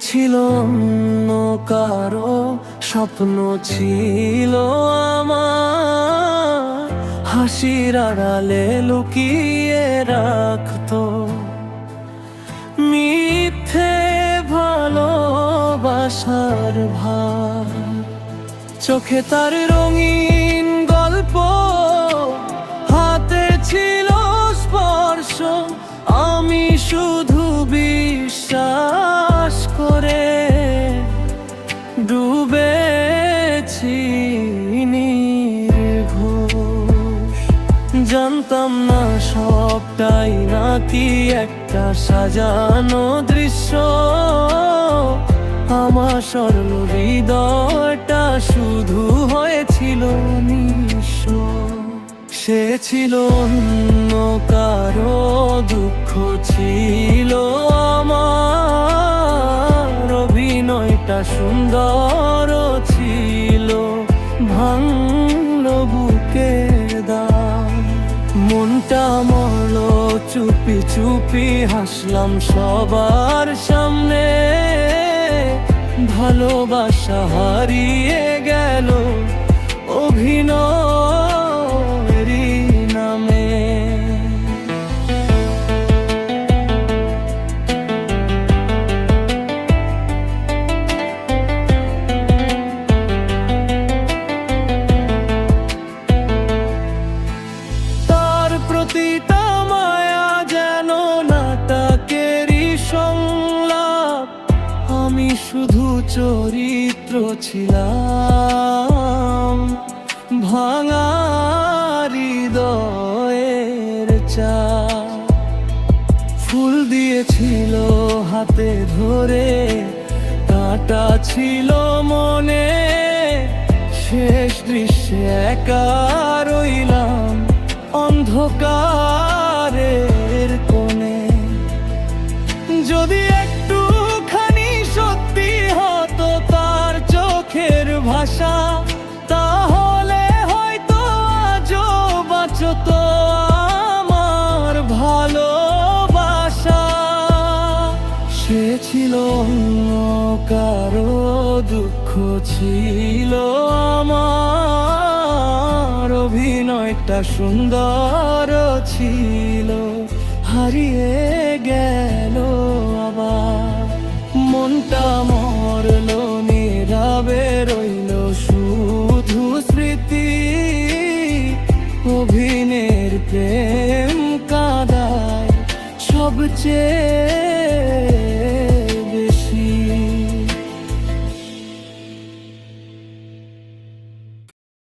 ছিল অন্য কারো স্বপ্ন ছিল আমার, হাসির আড়ালে লুকিয়ে রাখতো মিথ্যে ভালোবাসার ভার। চোখে তার রঙিন গল্প, হাতে ছিল স্পর্শ, আমি শুধু বিশ্বাস করে ডুবেছি নির্ঘোষ। জানতাম না সবটাই নাকি একটা সাজানো দৃশ্য, আমার স্বর্ণ হৃদয়টা শুধু হয়েছিল নিঃস্ব। সে ছিল অন্য কারো দুঃখ ছিল আমার, অভিনয়টা সুন্দর ছিল, ভাঙলো বুকে দাম। মনটা মরল চুপি চুপি, হাসলাম সবার সামনে, ভালোবাসা হারিয়ে গেল অভিনয়েরই নামে। তার প্রতিটা মায়া যেন নাটকেরই সংলাপ, আমি শুধু চরিত্র ছিলাম, ভাঙা হৃদয়ের চাপ। ফুল দিয়েছিল হাতে ধরে, কাঁটা ছিল মনে, শেষ দৃশ্যে একা রইলাম অন্ধকারের কোণে। যদি একটুখানি সত্যি হতো তার চোখের ভাষা, তাহলে হয়তো আজও বাঁচতো আমার ভালোবাসা। সে ছিল অন্য কারো দুঃখ ছিল আমার, অভিনয়টা সুন্দর ছিল, হারিয়ে গেল আবার। মনটা মরল নীরবে রইল শুধু স্মৃতি, অভিনয়ের প্রেম কাঁদায় সবচেয়ে